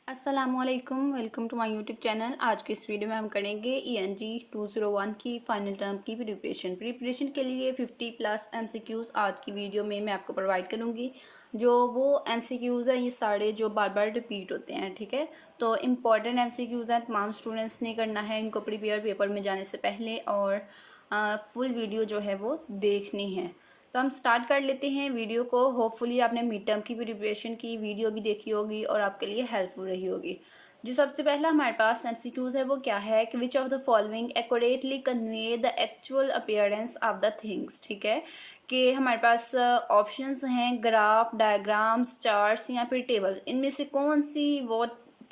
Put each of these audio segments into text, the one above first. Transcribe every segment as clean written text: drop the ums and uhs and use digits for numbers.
अस्सलामुअलैकुम, welcome to my YouTube channel. आज की इस वीडियो में हम करेंगे ENG 201 की फाइनल टर्म की प्रिपरेशन के लिए 50+ MCQs आज की वीडियो में मैं आपको प्रोवाइड करूंगी। जो वो MCQs हैं ये सारे जो बार बार रिपीट होते हैं, ठीक है। तो इम्पॉर्टेंट MCQs हैं, तमाम स्टूडेंट्स ने करना है इनको प्रिपेयर पेपर में जाने से पहले, और फुल वीडियो जो है वो देखनी है। तो हम स्टार्ट कर लेते हैं वीडियो को। होपफुली आपने मिड टर्म की प्रिपरेशन की वीडियो भी देखी होगी और आपके लिए हेल्पफुल रही होगी। जो सबसे पहला हमारे पास MCQs है वो क्या है कि which of the following accurately convey the actual appearance of the things, ठीक है। कि हमारे पास ऑप्शंस हैं ग्राफ, डायग्राम्स, चार्ट्स या फिर टेबल। इनमें से कौन सी वो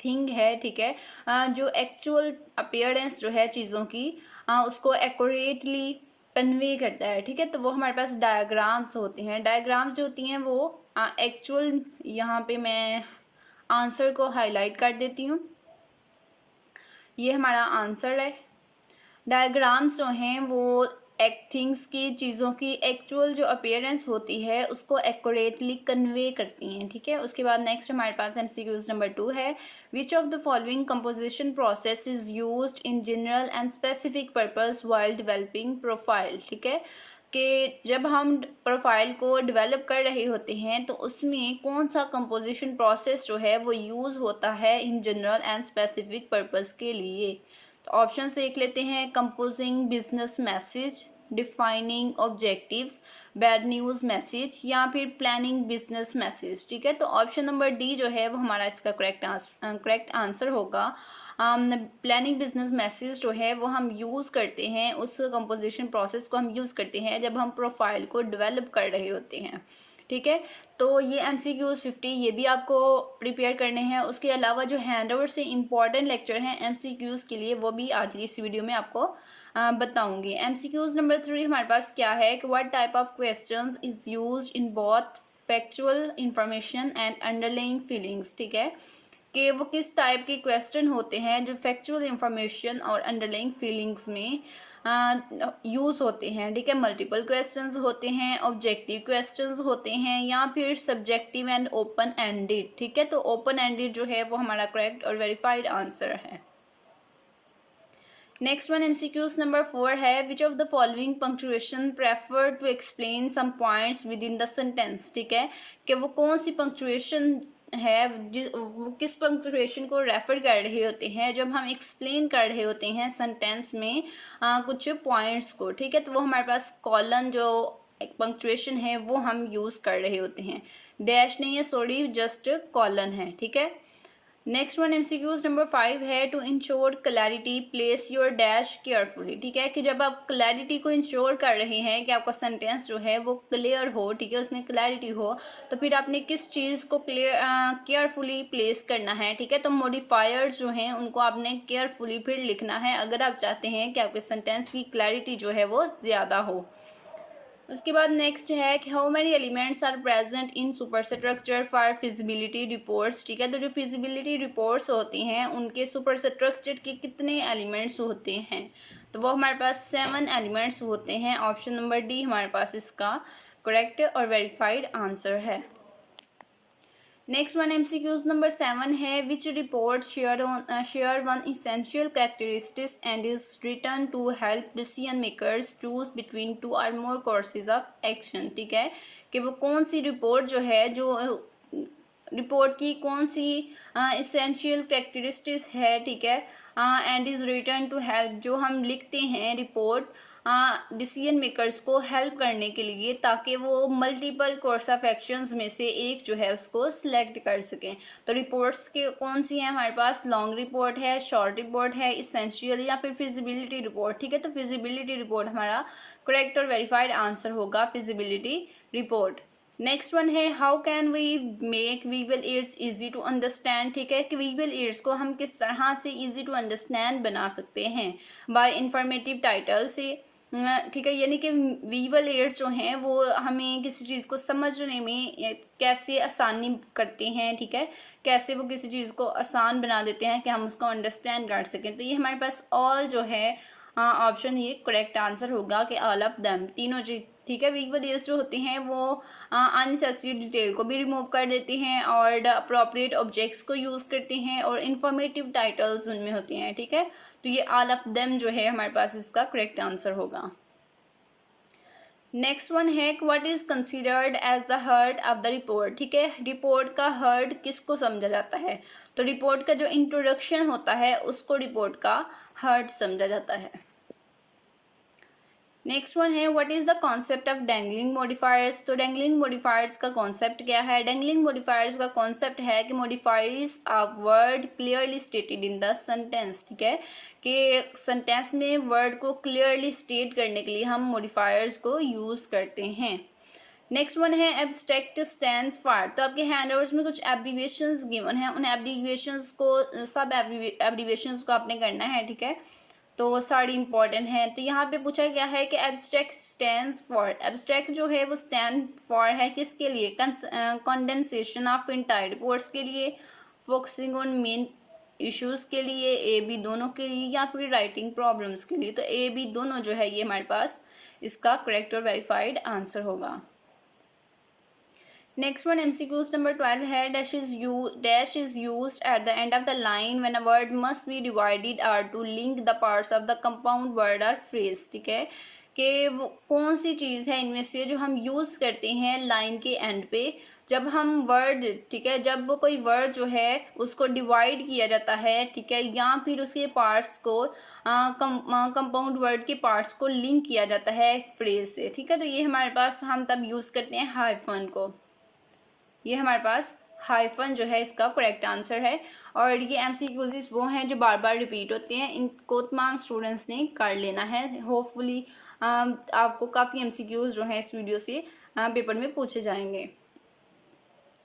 थिंग है, ठीक है, जो एक्चुअल अपीयरेंस जो है चीज़ों की उसको एक्यूरेटली कन्वे करता है, ठीक है। तो वो हमारे पास डायग्राम्स होती हैं। डायग्राम्स जो होती हैं वो एक्चुअल, यहाँ पे मैं आंसर को हाईलाइट कर देती हूँ। ये हमारा आंसर है। डायग्राम्स जो हैं वो एक थिंग्स की, चीज़ों की एक्चुअल जो अपीयरेंस होती है उसको एक्यूरेटली कन्वे करती हैं, ठीक है। उसके बाद नेक्स्ट हमारे पास MCQs नंबर 2 है। Which of the following composition process is used in general and specific purpose while developing profile, ठीक है। कि जब हम प्रोफाइल को डेवलप कर रहे होते हैं तो उसमें कौन सा कंपोजिशन प्रोसेस जो है वो यूज़ होता है in general and specific purpose के लिए। तो ऑप्शंस देख लेते हैं। Composing business message, defining objectives, bad news message या फिर प्लानिंग बिजनेस मैसेज, ठीक है। तो ऑप्शन नंबर डी जो है वो हमारा इसका करेक्ट आंसर होगा। प्लानिंग बिजनेस मैसेज जो है वो हम यूज़ करते हैं, उस कंपोजिशन प्रोसेस को हम यूज़ करते हैं जब हम प्रोफाइल को डेवलप कर रहे होते हैं, ठीक है। तो ये MCQs 50 ये भी आपको प्रिपेयर करने हैं। उसके अलावा जो हैंड ओवर से इम्पॉर्टेंट लेक्चर हैं MCQs के लिए वो भी आज की इस वीडियो में आपको बताऊंगी। MCQs नंबर 3 हमारे पास क्या है कि what type of questions is used in both factual information and underlying feelings, ठीक है। कि वो किस टाइप के क्वेश्चन होते हैं जो फैक्चुअल इंफॉर्मेशन और अंडरलाइंग फीलिंग्स में यूज़ होते हैं, ठीक है। मल्टीपल क्वेश्चंस होते हैं, ऑब्जेक्टिव क्वेश्चंस होते हैं या फिर सब्जेक्टिव एंड ओपन एंडेड, ठीक है। तो ओपन एंडेड जो है वो हमारा करेक्ट और वेरीफाइड आंसर है। नेक्स्ट वन MCQs नंबर 4 है। Which of the following punctuation prefer to explain some points with in the sentence, ठीक है। कि वो कौन सी पंक्चुएशन है वो किस पंक्चुएशन को रेफर कर रहे होते हैं जब हम एक्सप्लेन कर रहे होते हैं सेंटेंस में कुछ पॉइंट्स को, ठीक है। तो वो हमारे पास कॉलन जो एक पंक्चुएशन है वो हम यूज़ कर रहे होते हैं। डैश नहीं है, सॉरी, जस्ट कॉलन है, ठीक है। नेक्स्ट वन MCQs नंबर 5 है। To ensure clarity place your dash carefully, ठीक है। कि जब आप क्लैरिटी को इंश्योर कर रहे हैं कि आपका सेंटेंस जो है वो क्लियर हो, ठीक है, उसमें क्लैरिटी हो, तो फिर आपने किस चीज़ को केयरफुली प्लेस करना है, ठीक है। तो मॉडिफायर्स जो हैं उनको आपने केयरफुली फिर लिखना है अगर आप चाहते हैं कि आपके सेंटेंस की क्लैरिटी जो है वो ज़्यादा हो। उसके बाद नेक्स्ट है कि how many elements are present in super structure for feasibility reports, ठीक है। तो जो फिजिबिलिटी रिपोर्ट्स होती हैं उनके सुपर स्ट्रक्चर के कितने एलिमेंट्स होते हैं, तो वो हमारे पास 7 एलिमेंट्स होते हैं। ऑप्शन नंबर डी हमारे पास इसका करेक्ट और वेरीफाइड आंसर है। नेक्स्ट वन MCQs नंबर 7 है। Which report share one essential characteristics and is return to help decision makers choose between 2 और मोर कोर्सेज ऑफ एक्शन, ठीक है। कि वो कौन सी रिपोर्ट जो है, जो रिपोर्ट की कौन सी इसेंशियल कैरेक्टरिस्टिक्स है, ठीक है, and is return to help, जो हम लिखते हैं रिपोर्ट डिसीजन मेकर्स को हेल्प करने के लिए ताकि वो मल्टीपल कोर्स ऑफ एक्शंस में से एक जो है उसको सिलेक्ट कर सकें। तो रिपोर्ट्स के कौन सी हैं हमारे पास? लॉन्ग रिपोर्ट है, शॉर्ट रिपोर्ट है, इसेंशियल या फिर फिजिबिलिटी रिपोर्ट, ठीक है। तो फिजिबिलिटी रिपोर्ट हमारा करेक्ट और वेरीफाइड आंसर होगा, फिजिबिलिटी रिपोर्ट। नेक्स्ट वन है how can we make visual aids easy to understand, ठीक है। कि विजुअल एड्स को हम किस तरह से इजी टू अंडरस्टैंड बना सकते हैं? बाय इंफॉर्मेटिव टाइटल से, ठीक है। यानी कि विजुअल एड्स जो हैं वो हमें किसी चीज़ को समझने में कैसे आसानी करते हैं, ठीक है, कैसे वो किसी चीज़ को आसान बना देते हैं कि हम उसको अंडरस्टैंड कर सकें। तो ये हमारे पास ऑल जो है ऑप्शन ये करेक्ट आंसर होगा कि ऑल ऑफ देम, तीनों ठीक है। विजुअल एड्स जो होते हैं वो अननेसेसरी डिटेल को भी रिमूव कर देते हैं और अप्रोप्रिएट ऑब्जेक्ट्स को यूज़ करते हैं और इंफॉर्मेटिव टाइटल्स उनमें होते हैं। ठीक है, तो ये ऑल ऑफ देम जो है हमारे पास इसका करेक्ट आंसर होगा। नेक्स्ट वन है what is considered as the heart of the report. ठीक है, रिपोर्ट का हार्ट किसको समझा जाता है? तो रिपोर्ट का जो इंट्रोडक्शन होता है उसको रिपोर्ट का हार्ट समझा जाता है। नेक्स्ट वन है what is the concept of dangling modifiers. तो डैंगलिंग मॉडिफायर्स का कॉन्सेप्ट क्या है? डैंगलिंग मॉडिफायर्स का कॉन्सेप्ट है कि modifiers of word clearly stated in the sentence. ठीक है, कि सेंटेंस में वर्ड को क्लियरली स्टेट करने के लिए हम मॉडिफायर्स को यूज करते हैं। नेक्स्ट वन है एब्स्ट्रैक्ट स्टैंड्स फॉर। तो आपके हैंडआउट्स में कुछ एब्रीविएशंस गिवन है, उन एब्रीविएशंस को सब एब्रीविएशंस को आपने करना है। ठीक है, तो वो सारी इंपॉर्टेंट है। तो यहाँ पे पूछा गया है कि एब्स्ट्रैक्ट स्टैंड्स फॉर। एब्स्ट्रैक्ट जो है वो स्टैंड फॉर है किसके लिए? कंडेंसेशन ऑफ इंटायर रिपोर्ट्स के लिए, फोकसिंग ऑन मेन इश्यूज के लिए, ए बी दोनों के लिए, या फिर राइटिंग प्रॉब्लम्स के लिए। तो ए बी दोनों जो है ये हमारे पास इसका करेक्ट और वेरीफाइड आंसर होगा। नेक्स्ट वन MCQs नंबर 12 है dash is used at the end of the line when a word must be divided or to link the parts of the compound word or phrase. ठीक है, कि वो कौन सी चीज़ है इनमें से जो हम यूज़ करते हैं लाइन के एंड पे जब हम वर्ड, ठीक है, जब वो कोई वर्ड जो है उसको डिवाइड किया जाता है, ठीक है, या फिर उसके पार्ट्स को कंपाउंड वर्ड के पार्ट्स को लिंक किया जाता है फ्रेज से। ठीक है, तो ये हमारे पास हम तब यूज़ करते हैं हाइफन को। ये हमारे पास हाइफन जो है इसका करेक्ट आंसर है। और ये MCQs वो हैं जो बार बार रिपीट होते हैं, इनको तमाम स्टूडेंट्स ने कर लेना है। होपफुली आपको काफ़ी MCQs जो हैं इस वीडियो से पेपर में पूछे जाएंगे।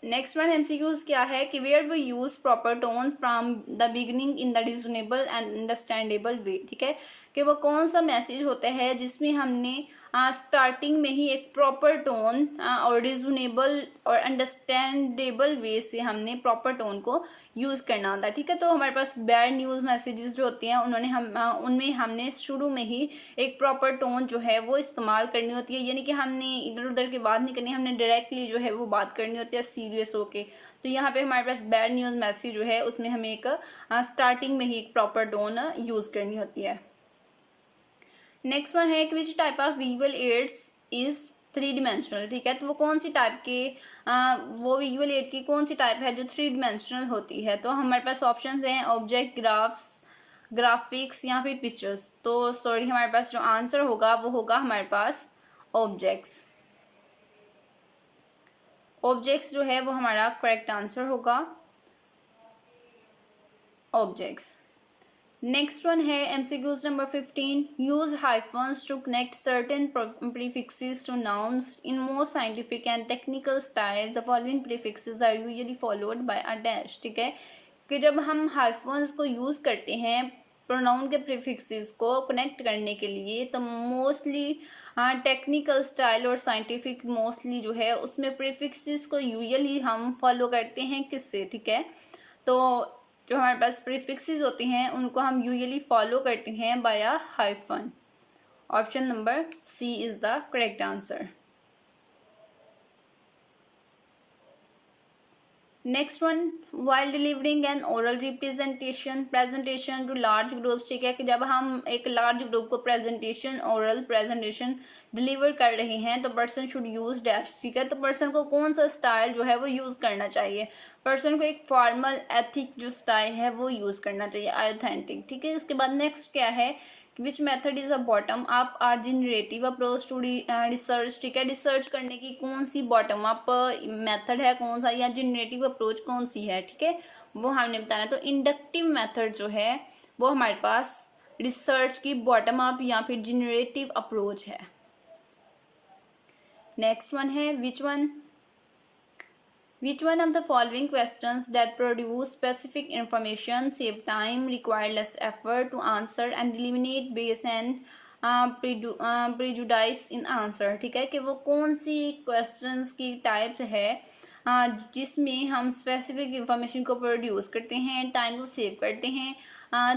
नेक्स्ट वन MCQs क्या है कि where we use proper tone from the beginning in the reasonable and understandable way. ठीक है, कि वो कौन सा मैसेज होता है जिसमें हमने स्टार्टिंग में ही एक प्रॉपर टोन और रिजनेबल और अंडरस्टैंडेबल वे से हमने प्रॉपर टोन को यूज़ करना होता है। ठीक है, तो हमारे पास बैड न्यूज़ मैसेजेस जो होते हैं उनमें हमने शुरू में ही एक प्रॉपर टोन जो है वो इस्तेमाल करनी होती है, यानी कि हमने इधर उधर की बात नहीं करनी, हमने डायरेक्टली जो है वो बात करनी होती है सीरियस होके। तो यहाँ पे हमारे पास बैड न्यूज़ मैसेज जो है उसमें हमें एक स्टार्टिंग में ही एक प्रॉपर टोन यूज़ करनी होती है। नेक्स्ट वन है कि विच type of visual aids is 3 dimensional. ठीक है, तो वो कौन सी टाइप के वो विजुअल एड की कौन सी टाइप है जो 3 डिमेंशनल होती है? तो हमारे पास ऑप्शंस हैं ऑब्जेक्ट, ग्राफ्स, ग्राफिक्स या फिर पिक्चर्स। तो सॉरी, हमारे पास जो आंसर होगा वो होगा हमारे पास ऑब्जेक्ट्स। ऑब्जेक्ट्स जो है वो हमारा करेक्ट आंसर होगा, ऑब्जेक्ट्स। नेक्स्ट वन है MCQs number 15 use hyphens to connect certain prefixes to nouns in most scientific and technical style the following prefixes are usually followed by a dash. ठीक है, कि जब हम हाइफन्स को use करते हैं प्रोनाउन के प्रीफिक्सेस को कनेक्ट करने के लिए तो मोस्टली टेक्निकल स्टाइल और साइंटिफिक मोस्टली जो है उसमें प्रीफिक्सेस को यूजुअली हम फॉलो करते हैं किससे? ठीक है, तो जो हमारे पास प्रीफिक्सेस होते हैं उनको हम यूजुअली फॉलो करते हैं by hyphen. Option number C is the correct answer. Next one while delivering an oral presentation to large groups. ठीक है, कि जब हम एक लार्ज ग्रुप को ओरल प्रेजेंटेशन डिलीवर कर रहे हैं तो पर्सन शुड यूज डैश। ठीक है, तो पर्सन को कौन सा स्टाइल जो है वो यूज़ करना चाहिए? पर्सन को एक फॉर्मल एथिक जो स्टाइल है वो यूज़ करना चाहिए, ऑथेंटिक। ठीक है, उसके बाद नेक्स्ट क्या है which method is a bottom up or generative approach to research. ठीक है, रिसर्च करने की कौन सी बॉटम अप मेथड है कौन सा, या जनरेटिव अप्रोच कौन सी है? ठीक है, वो हमने बताना। तो इंडक्टिव मेथड जो है वो हमारे पास रिसर्च की बॉटम अप या फिर जनरेटिव अप्रोच है। नेक्स्ट वन है Which one of the following questions that produce specific information save time, require less effort to answer and eliminate bias and prejudice in answer? ठीक है, कि वो कौन सी questions की type है जिसमें हम स्पेसिफिक इंफॉर्मेशन को प्रोड्यूस करते हैं, टाइम को सेव करते हैं,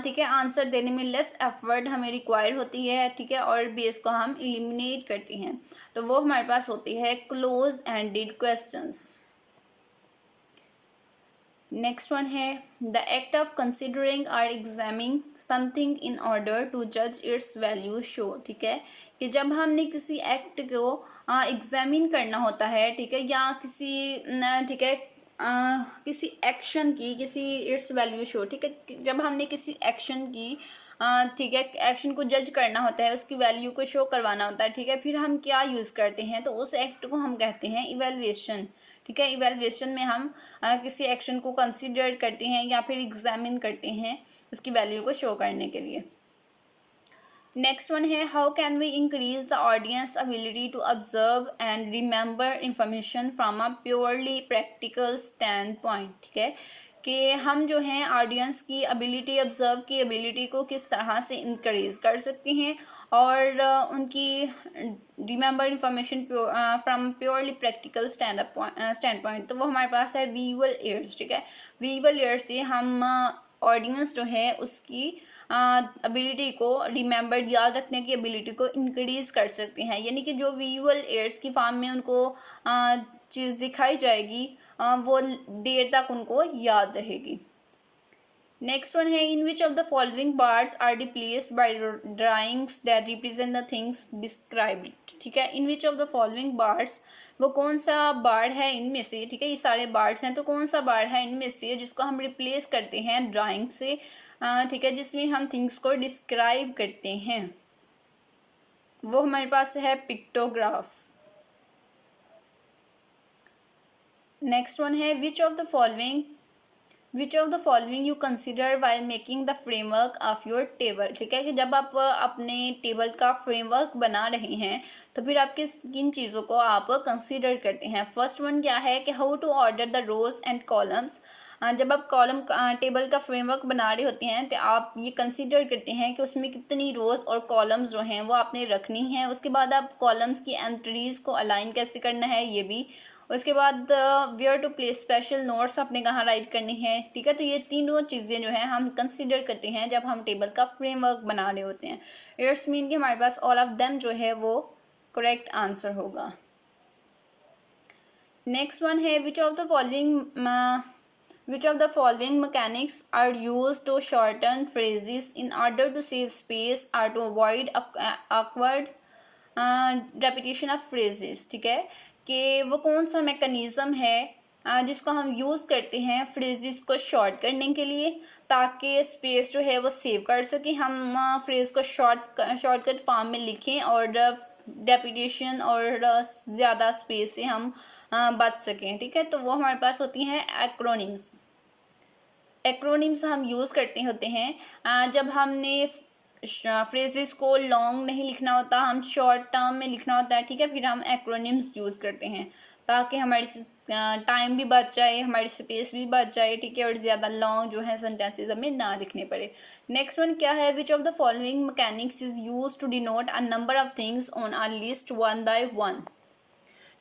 ठीक है, आंसर देने में लेस एफर्ट हमें रिक्वायर होती है, ठीक है, और बेस को हम एलिमिनेट करते हैं, तो वो हमारे पास होती है close ended questions. Next one है द एक्ट ऑफ कंसिडरिंग और examining something in order to जज इट्स वैल्यू शो, ठीक है, कि जब हमने किसी एक्ट को एग्जामिन करना होता है, ठीक है, या किसी ठीक है किसी एक्शन की किसी इट्स वैल्यू शो, ठीक है, जब हमने किसी एक्शन की ठीक है एक्शन को जज करना होता है, उसकी वैल्यू को शो करवाना होता है, ठीक है, फिर हम क्या यूज़ करते हैं, तो उस एक्ट को हम कहते हैं इवेल्युएशन, ठीक है। इवेल्युएशन में हम किसी एक्शन को कंसिडर करते हैं या फिर एग्जामिन करते हैं उसकी वैल्यू को शो करने के लिए। नेक्स्ट वन है how can we increase the audience ability to observe and remember information from a purely practical standpoint, ठीक है, कि हम जो हैं ऑडियंस की एबिलिटी, ऑब्जर्व की एबिलिटी को किस तरह से इंक्रीज कर सकते हैं और उनकी remember information from purely practical stand point, तो वो हमारे पास है विजुअल एड्स, ठीक है। विजुअल एड्स से हम ऑडियंस जो है उसकी एबिलिटी को रिमेंबर याद रखने की एबिलिटी को इंक्रीज कर सकते हैं, यानी कि जो विजुअल एड्स की फॉर्म में उनको चीज़ दिखाई जाएगी वो देर तक उनको याद रहेगी। नेक्स्ट वन है in which of the following bars are replaced by drawings that represent the things described, ठीक है, in which of the following bars, वो कौन सा बार्ड है इनमें से, ठीक है, ये सारे बार्ड्स हैं, तो कौन सा बार्ड है इनमें से जिसको हम रिप्लेस करते हैं ड्राइंग से, ठीक है, जिसमें हम थिंग्स को डिस्क्राइब करते हैं, वो हमारे पास है पिक्टोग्राफ। नेक्स्ट वन है which of the following you consider while making the framework of your table, ठीक है, कि जब आप अपने टेबल का फ्रेमवर्क बना रहे हैं तो फिर आप किन चीज़ों को आप कंसिडर करते हैं। फर्स्ट वन क्या है कि how to order the rows and columns, जब आप कॉलम टेबल का फ्रेमवर्क बना रहे होते हैं तो आप ये कंसीडर करते हैं कि उसमें कितनी रोज़ और कॉलम्स जो हैं वो आपने रखनी है, उसके बाद आप कॉलम्स की एंट्रीज़ को अलाइन कैसे करना है ये भी, उसके बाद where to place special notes आपने कहाँ राइट करनी है, ठीक है, तो ये तीनों चीज़ें जो हैं हम कंसीडर करते हैं जब हम टेबल का फ्रेमवर्क बना रहे होते हैं। इट्स मीन कि हमारे पास ऑल ऑफ देम जो है वो करेक्ट आंसर होगा। नेक्स्ट वन है which of the following mechanics are used to shorten phrases in order to save space or to avoid awkward repetition of phrases, ठीक है, कि वो कौन सा मैकेनिज़्म है जिसको हम यूज़ करते हैं फ्रेजेस को शॉर्ट करने के लिए ताकि स्पेस जो है वो सेव कर सकें, हम फ्रेज को शॉर्टकट फॉर्म में लिखें और रेपिटेशन और ज़्यादा स्पेस से हम बच सकें, ठीक है, तो वो हमारे पास होती हैं एक्रोनिम्स। एक्रोनिम्स हम यूज़ करते होते हैं जब हमने फ्रेजेस को लॉन्ग नहीं लिखना होता, हम शॉर्ट टर्म में लिखना होता है, ठीक है, फिर हम एक्रोनिम्स यूज़ करते हैं ताकि हमारी टाइम भी बच जाए, हमारी स्पेस भी बच जाए, ठीक है, और ज़्यादा लॉन्ग जो है सेंटेंसेस हमें ना लिखने पड़े। नेक्स्ट वन क्या है which of the following mechanics is use to denote a number of things on a list one by one,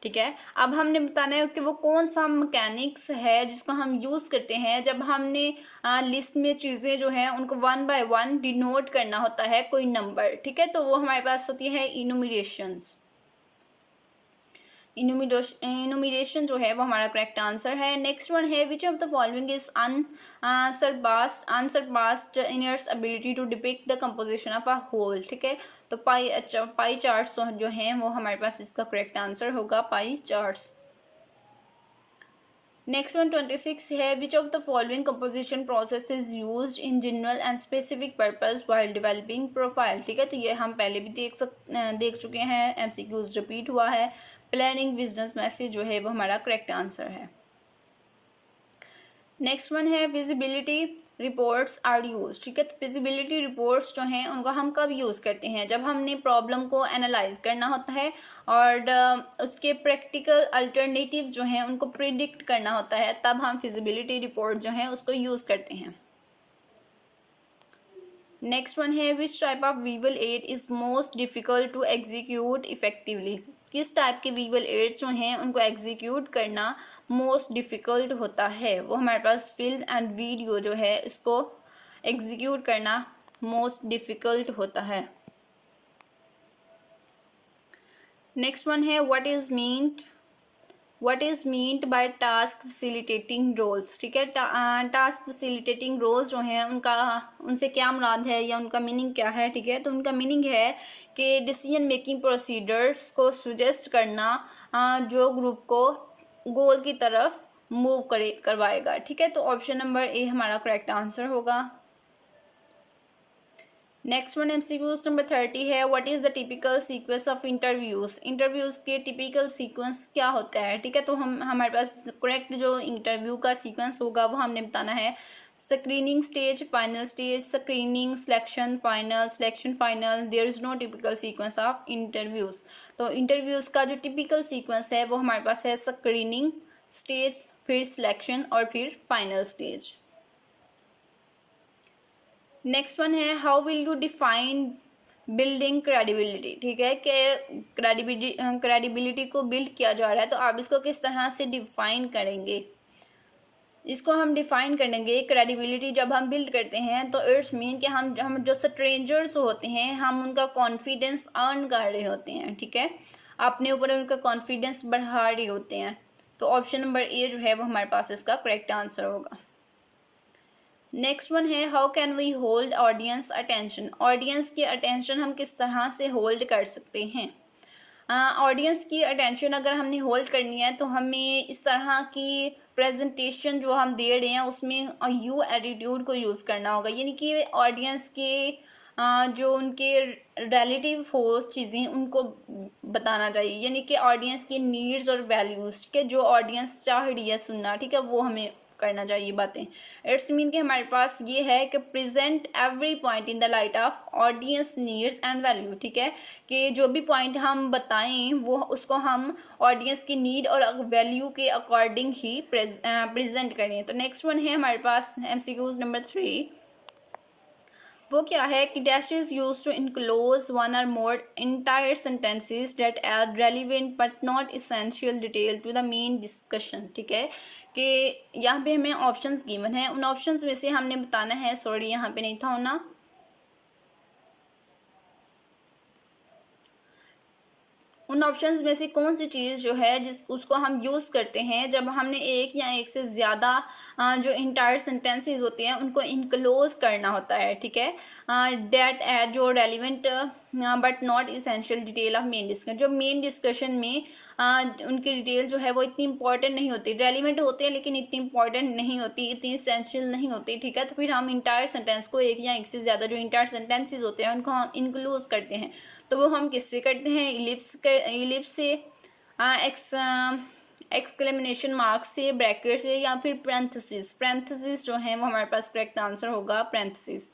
ठीक है, अब हमने बताना है कि वो कौन सा मैकेनिक्स है जिसको हम यूज़ करते हैं जब हमने लिस्ट में चीज़ें जो हैं उनको वन बाय वन डिनोट करना होता है कोई नंबर, ठीक है, तो वो हमारे पास होती है इनुमिरेशंस। इनुमिरेशन जो है वो हमारा करेक्ट आंसर है। नेक्स्ट वन है which of the following is unsurpassed in its ability to depict the composition of a whole, ठीक है, तो पाई चार्ट्स जो हैं वो हमारे पास इसका करेक्ट आंसर होगा पाई चार्ट्स। नेक्स्ट वन 26 है which of the following composition process is used in general and specific purpose while developing profile, ठीक है, तो ये हम पहले भी देख चुके हैं, एमसीक्यूज रिपीट हुआ है। प्लानिंग बिजनेस मैसेज जो है वो हमारा करेक्ट आंसर है। नेक्स्ट वन है विजिबिलिटी रिपोर्ट्स आर यूज, ठीक है, तो फिजिबिलिटी रिपोर्ट्स जो हैं उनको हम कब यूज़ करते हैं जब हमने प्रॉब्लम को एनालाइज करना होता है और उसके प्रैक्टिकल अल्टरनेटिव जो हैं उनको प्रिडिक्ट करना होता है, तब हम फिजिबिलिटी रिपोर्ट जो है उसको यूज़ करते हैं। नेक्स्ट वन है which type of visual aid is most difficult to execute effectively, किस टाइप के विजुअल एड्स जो हैं उनको एग्जीक्यूट करना मोस्ट डिफ़िकल्ट होता है, वो हमारे पास फिल्म एंड वीडियो जो है इसको एग्जीक्यूट करना मोस्ट डिफ़िकल्ट होता है। नेक्स्ट वन है what is meant by task facilitating roles. ठीक है, टास्क फैसिलिटेटिंग रोल्स जो हैं उनसे क्या मुराद है या उनका मीनिंग क्या है। ठीक है, तो उनका मीनिंग है कि डिसीजन मेकिंग प्रोसीडर्स को सुजेस्ट करना जो ग्रुप को गोल की तरफ मूव करवाएगा। ठीक है, तो ऑप्शन नंबर ए हमारा करेक्ट आंसर होगा। नेक्स्ट वन MCQs नंबर 30 है what is the typical sequence of interviews. Interviews के टिपिकल सीक्वेंस क्या होता है। ठीक है, तो हमारे पास करेक्ट जो इंटरव्यू का सीक्वेंस होगा वो हमने बताना है screening stage, final stage, screening, selection, final, selection, final. There is no typical sequence of interviews. तो इंटरव्यूज़ का जो टिपिकल सीक्वेंस है वो हमारे पास है स्क्रीनिंग स्टेज, फिर सिलेक्शन और फिर फाइनल स्टेज। नेक्स्ट वन है how will you define building credibility. ठीक है, कि क्रेडिबिलिटी को बिल्ड किया जा रहा है तो आप इसको किस तरह से डिफाइन करेंगे। इसको हम डिफाइन करेंगे क्रेडिबिलिटी जब हम बिल्ड करते हैं तो इट्स मीन कि हम जो स्ट्रेंजर्स होते हैं हम उनका कॉन्फिडेंस अर्न कर रहे होते हैं। ठीक है, अपने ऊपर उनका कॉन्फिडेंस बढ़ा रहे होते हैं। तो ऑप्शन नंबर ए जो है वो हमारे पास इसका करेक्ट आंसर होगा। नेक्स्ट वन है how can we hold audience attention. Audience की अटेंशन हम किस तरह से होल्ड कर सकते हैं। ऑडियंस की अटेंशन अगर हमने होल्ड करनी है तो हमें इस तरह की प्रेजेंटेशन जो हम दे रहे हैं उसमें यू एटीट्यूड को यूज़ करना होगा, यानी कि ऑडियंस के जो उनके रिलेटिव हो चीज़ें उनको बताना चाहिए, यानी कि ऑडियंस की नीड्स और वैल्यूज़। ठीक है, जो ऑडियंस चाह रही है सुनना, ठीक है, वो हमें करना चाहिए बातें। इट्स मीन कि हमारे पास ये है कि present every point in the light of audience needs and value. ठीक है, कि जो भी पॉइंट हम बताएं वो उसको हम ऑडियंस की नीड और वैल्यू के अकॉर्डिंग ही प्रेजेंट करें। तो नेक्स्ट वन है हमारे पास MCQs नंबर 3, वो क्या है कि dash is use to enclose one और more entire sentences that are relevant but not essential detail to the main discussion. ठीक है, कि यहाँ पे हमें ऑप्शंस गिवन है, उन ऑप्शंस में से हमने बताना है, सॉरी यहाँ पे नहीं था होना, उन ऑप्शंस में से कौन सी चीज़ जो है उसको हम यूज़ करते हैं जब हमने एक या एक से ज़्यादा जो इंटायर सेंटेंसेस होते हैं उनको इनक्लोज करना होता है। ठीक है, डेट एट जो relevant but not essential detail of main discussion. जो मेन डिस्कशन में उनकी डिटेल जो है वो इतनी इंपॉर्टेंट नहीं होती, रेलिवेंट होते हैं लेकिन इतनी इंपॉर्टेंट नहीं होती, इतनी इसेंशियल नहीं होती। ठीक है, तो फिर हम इंटायर सेंटेंस को एक या एक से ज़्यादा जो इंटायर सेंटेंसेस होते हैं उनको हम इंक्लूज करते हैं। तो वो हम किससे करते हैं, इलिप्स से, एक्सक्लेमेशन मार्क से, ब्रैकेट से, या फिर पैरेंथेसिस जो है वो हमारे पास करेक्ट आंसर होगा पैरेंथेसिस।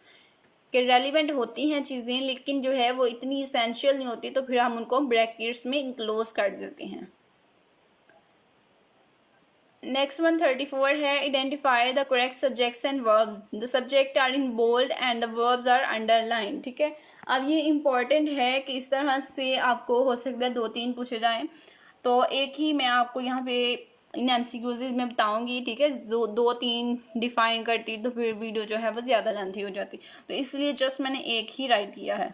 कि रेलिवेंट होती हैं चीज़ें लेकिन जो है वो इतनी इसेंशियल नहीं होती तो फिर हम उनको ब्रैकेट्स में इंक्लोज कर देते हैं। नेक्स्ट 134 है identify the correct subjects and verb. The subject are in bold and the verbs are underline. ठीक है, अब ये इम्पॉर्टेंट है कि इस तरह से आपको हो सकता है 2-3 पूछे जाएं, तो एक ही मैं आपको यहाँ पे इन MCQs में बताऊंगी। ठीक है, 2-3 डिफाइन करती तो फिर वीडियो जो है वो ज़्यादा लेंथी हो जाती, तो इसलिए जस्ट मैंने एक ही राइट किया है।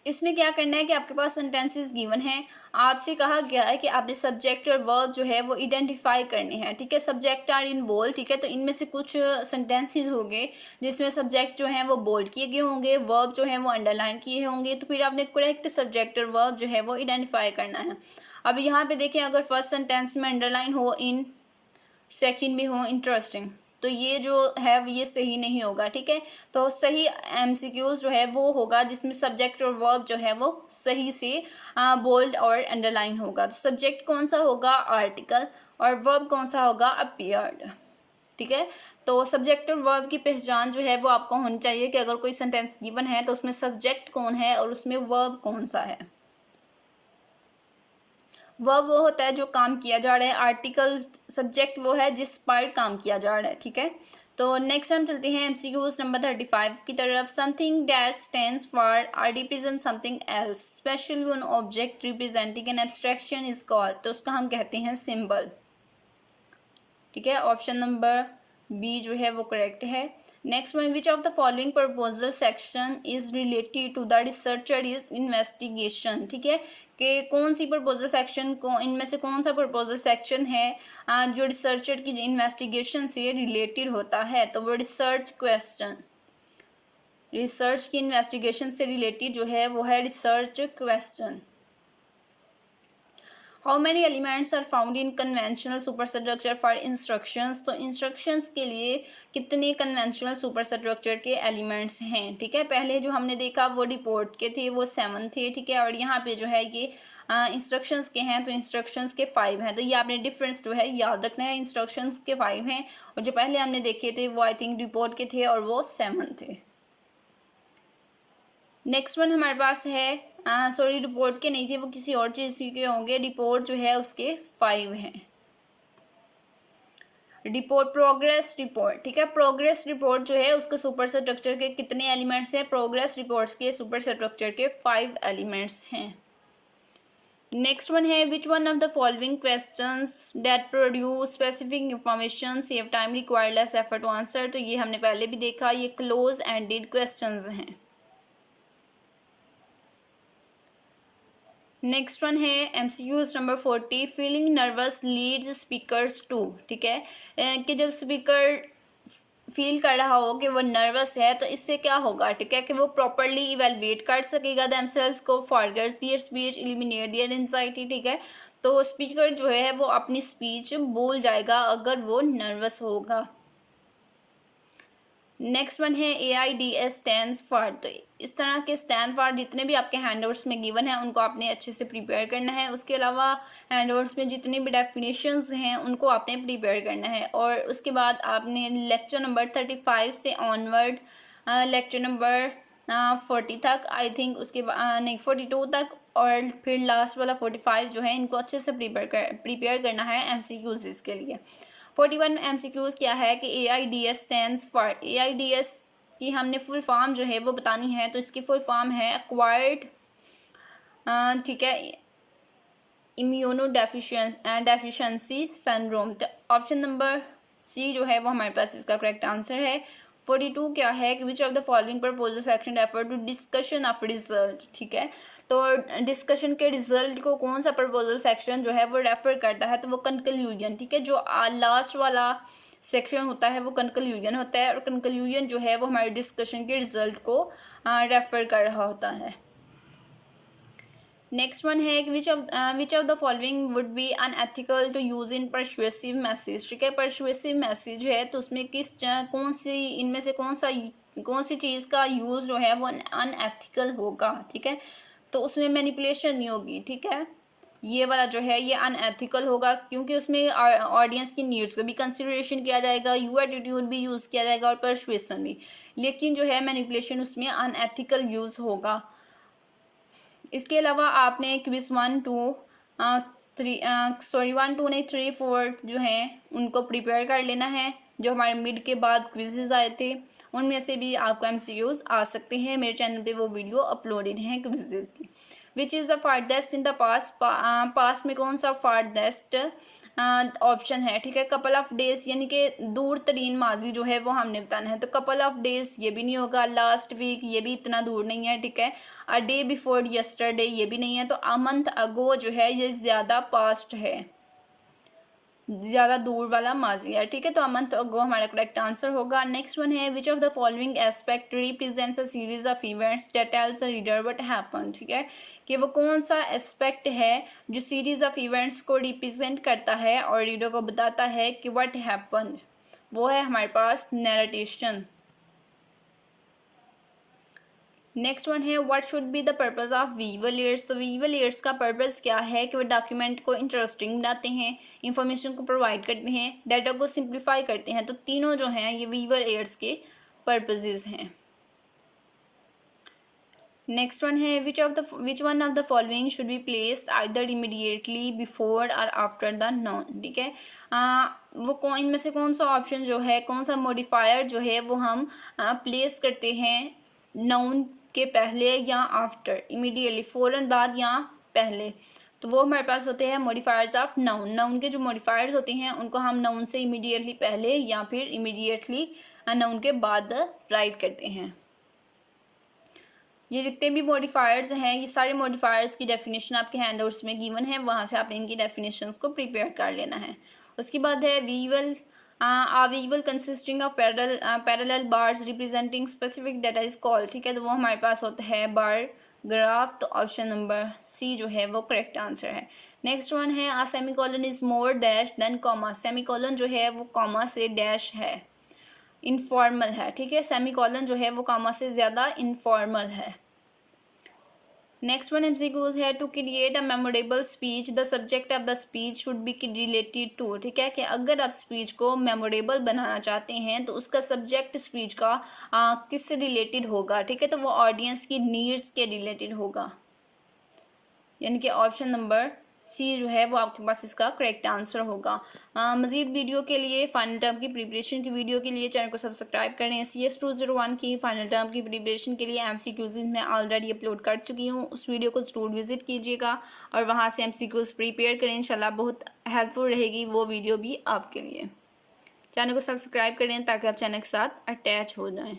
इसमें क्या करना है कि आपके पास सेंटेंसेस गिवन हैं, आपसे कहा गया है कि आपने सब्जेक्ट और वर्ब जो है वो आइडेंटिफाई करने हैं। ठीक है, सब्जेक्ट आर इन बोल्ड। ठीक है, तो इनमें से कुछ सेंटेंसेस होंगे जिसमें सब्जेक्ट जो है वो बोल्ड किए गए होंगे, वर्ब जो है वो अंडरलाइन किए होंगे, तो फिर आपने करेक्ट सब्जेक्ट और वर्ब जो है वो आइडेंटिफाई करना है। अब यहाँ पे देखें, अगर फर्स्ट सेंटेंस में अंडरलाइन हो इन, सेकंड में हो इंटरेस्टिंग, तो ये जो है ये सही नहीं होगा। ठीक है, तो सही MCQs जो है वो होगा जिसमें सब्जेक्ट और वर्ब जो है वो सही से बोल्ड और अंडरलाइन होगा। तो सब्जेक्ट कौन सा होगा, आर्टिकल, और वर्ब कौन सा होगा, अपीयर्ड। ठीक है, तो सब्जेक्ट और वर्ब की पहचान जो है वो आपको होनी चाहिए कि अगर कोई सेंटेंस गिवन है तो उसमें सब्जेक्ट कौन है और उसमें वर्ब कौन सा है। वो होता है जो काम किया जा रहा है, आर्टिकल सब्जेक्ट वो है जिस पर काम किया जा रहा है। ठीक है, तो नेक्स्ट हम चलते हैं एमसीक्यूज नंबर 35 की तरफ। समथिंग दैट स्टैंड्स फॉर और represent something else, specially one object representing N abstraction is called, तो उसका हम कहते हैं सिंबल। ठीक है, ऑप्शन नंबर बी जो है वो करेक्ट है। Next one, which of the following proposal section is related to the researcher is investigation. ठीक है, कि कौन सी प्रपोजल सेक्शन को, इनमें से कौन सा प्रपोजल सेक्शन है जो रिसर्चर की इन्वेस्टिगेशन से रिलेटेड होता है, तो वो रिसर्च क्वेश्चन, रिसर्च की इन्वेस्टिगेशन से रिलेटेड जो है वो है research question. How many elements are found in conventional super structure for instructions, तो इंस्ट्रक्शंस के लिए कितने कन्वेंशनल सुपर स्ट्रक्चर के एलिमेंट्स हैं। ठीक है, पहले जो हमने देखा वो रिपोर्ट के थे, वो 7 थे। ठीक है, और यहाँ पे जो है ये इंस्ट्रक्शंस के हैं, तो इंस्ट्रक्शंस के 5 हैं। तो ये आपने डिफरेंस जो है याद रखना है, इंस्ट्रक्शंस के 5 हैं और जो पहले हमने देखे थे वो आई थिंक रिपोर्ट के थे और वो 7 थे। नेक्स्ट वन हमारे पास है, सॉरी रिपोर्ट के नहीं थे, वो किसी और चीज़ के होंगे। रिपोर्ट जो है उसके 5 हैं। Report, progress report. ठीक है, प्रोग्रेस रिपोर्ट जो है उसके सुपर स्ट्रक्चर के कितने एलिमेंट्स हैं, प्रोग्रेस रिपोर्ट्स के सुपर स्ट्रक्चर के 5 एलिमेंट्स हैं। नेक्स्ट वन है, which one of the following questions that produce specific information save time require less effort to answer, तो ये हमने पहले भी देखा, ये क्लोज एंडेड क्वेश्चंस हैं। नेक्स्ट वन है MCQs number 40, feeling nervous leads speakers to. ठीक है, कि जब स्पीकर फील कर रहा हो कि वो नर्वस है तो इससे क्या होगा। ठीक है, कि वो प्रॉपरली इवेलुएट कर सकेगा देमसेल्व्स को, forgets their speech, eliminate their anxiety. ठीक है, तो स्पीकर जो है वो अपनी स्पीच भूल जाएगा अगर वो नर्वस होगा। नेक्स्ट वन है AIDS स्टैंड्स फॉर, तो इस तरह के स्टैंड फॉर जितने भी आपके हैंडआउट्स में गिवन है उनको आपने अच्छे से प्रिपेयर करना है। उसके अलावा हैंडआउट्स में जितनी भी डेफिनेशंस हैं उनको आपने प्रिपेयर करना है। और उसके बाद आपने लेक्चर नंबर 35 से ऑनवर्ड लेक्चर नंबर 40 तक आई थिंक, उसके बाद नहीं 42 तक, और फिर लास्ट वाला 45 जो है, इनको अच्छे से प्रिपेयर करना है MCQs के लिए। 41 MCQs क्या है कि AIDS स्टैंड्स फॉर, AIDS की हमने फुल फॉर्म जो है वो बतानी है, तो इसकी फुल फॉर्म है एक्वायर्ड, ठीक है, इम्यूनो डेफिशिएंसी सिंड्रोम। तो ऑप्शन नंबर सी जो है वो हमारे पास इसका करेक्ट आंसर है। 42 क्या है कि which of the following proposal section refer to discussion of result. ठीक है, तो डिस्कशन के रिजल्ट को कौन सा प्रपोजल सेक्शन जो है वो रेफर करता है, तो वो कंक्लूजन। ठीक है, जो लास्ट वाला सेक्शन होता है वो कंक्लूजन होता है, और कंक्लूजन जो है वो हमारे डिस्कशन के रिजल्ट को रेफर कर रहा होता है। नेक्स्ट वन है which of the following would be unethical to use in persuasive message. ठीक है, परसुएसिव मैसेज है तो उसमें कौन सी इनमें से कौन सी चीज़ का यूज़ जो है वो अनएथिकल होगा। ठीक है, तो उसमें मैनिपुलेशन नहीं होगी। ठीक है, ये वाला जो है ये अनएथिकल होगा क्योंकि उसमें ऑडियंस की नीड्स को भी कंसिडरेशन किया जाएगा, यू एटीट्यूड भी यूज़ किया जाएगा और परसुएसन भी, लेकिन जो है मैनिपुलेशन उसमें अनएथिकल यूज़ होगा। इसके अलावा आपने क्विज 1, 2, 1, 2 नहीं 3, 4 जो हैं उनको प्रिपेयर कर लेना है। जो हमारे मिड के बाद क्विजेज आए थे उनमें से भी आपको MCQs आ सकते हैं। मेरे चैनल पे वो वीडियो अपलोडेड हैं क्विजेज की। Which is the farthest in the past, past में कौन सा फारदेस्ट ऑप्शन है। ठीक है, कपल ऑफ डेज यानी कि दूर तरीन माजी जो है वो हमने बताना है, तो कपल ऑफ डेज ये भी नहीं होगा, लास्ट वीक ये भी इतना दूर नहीं है। ठीक है, अ डे बिफोर यस्टरडे ये भी नहीं है, तो अ मंथ अगो जो है ये ज़्यादा पास्ट है, ज़्यादा दूर वाला माजी है। ठीक है, तो अ मंथ अगो हमारा करेक्ट आंसर होगा। नेक्स्ट वन है which of the following aspect represents a series of events that tells the reader what happen. ठीक है, कि वो कौन सा एस्पेक्ट है जो सीरीज ऑफ इवेंट्स को रिप्रेजेंट करता है और रीडर को बताता है कि व्हाट हैपन, वो है हमारे पास नैरेटेशन। नेक्स्ट वन है what should be the purpose of visual aids, तो विजुअल एड्स का पर्पस क्या है कि वो डॉक्यूमेंट को इंटरेस्टिंग बनाते हैं, इंफॉर्मेशन को प्रोवाइड करते हैं, डाटा को सिंप्लीफाई करते हैं, तो तीनों जो हैं ये विजुअल एड्स के पर्पसेस हैं। नेक्स्ट वन है which one of the following should be placed either immediately before और आफ्टर द नाउन। ठीक है, वो इनमें से कौन सा ऑप्शन जो है, कौन सा मॉडिफायर जो है वो हम प्लेस करते हैं नाउन के पहले या आफ्टर, इमीडिएटली फ़ौरन बाद या पहले। तो वो हमारे पास होते हैं मॉडिफायर्स ऑफ नाउन। नाउन के जो मॉडिफायर्स होते हैं उनको हम नाउन से इमीडिएटली पहले या फिर इमीडिएटली नाउन के बाद राइट करते हैं। ये जितने भी मॉडिफायर्स हैं, ये सारे मॉडिफायर्स की डेफिनेशन आपके हैंडआउट्स में गिवन है, वहाँ से आपने इनकी डेफिनेशंस को प्रिपेयर कर लेना है। उसके बाद है वीवल वीवल consisting of parallel bars representing specific data is called. ठीक है, तो वो हमारे पास होता है बार ग्राफ। तो ऑप्शन नंबर सी जो है वो करेक्ट आंसर है। नेक्स्ट वन है uh semicolon is more dash than comma. Semicolon जो है वो कॉमा से डैश है, इनफॉर्मल है। ठीक है, सेमीकोलन जो है वो कॉमा से ज़्यादा इनफॉर्मल है। नेक्स्ट वन एमसीक्यूज है to create a memorable speech the subject of the speech should be related to. ठीक है, कि अगर आप स्पीच को मेमोरेबल बनाना चाहते हैं तो उसका सब्जेक्ट स्पीच का किससे रिलेटेड होगा। ठीक है, तो वो ऑडियंस की नीड्स के रिलेटेड होगा, यानी कि ऑप्शन नंबर सी जो है वो आपके पास इसका करेक्ट आंसर होगा। मज़ीद वीडियो के लिए, फाइनल टर्म की प्रिपरेशन की वीडियो के लिए चैनल को सब्सक्राइब करें। CS 201 की फाइनल टर्म की प्रिपरेशन के लिए MCQs मैं ऑलरेडी अपलोड कर चुकी हूँ, उस वीडियो को ज़रूर विजिट कीजिएगा और वहाँ से MCQs प्रिपेयर करें। इंशाल्लाह बहुत हेल्पफुल रहेगी वो वीडियो भी आपके लिए। चैनल को सब्सक्राइब करें ताकि आप चैनल के साथ अटैच हो जाएँ।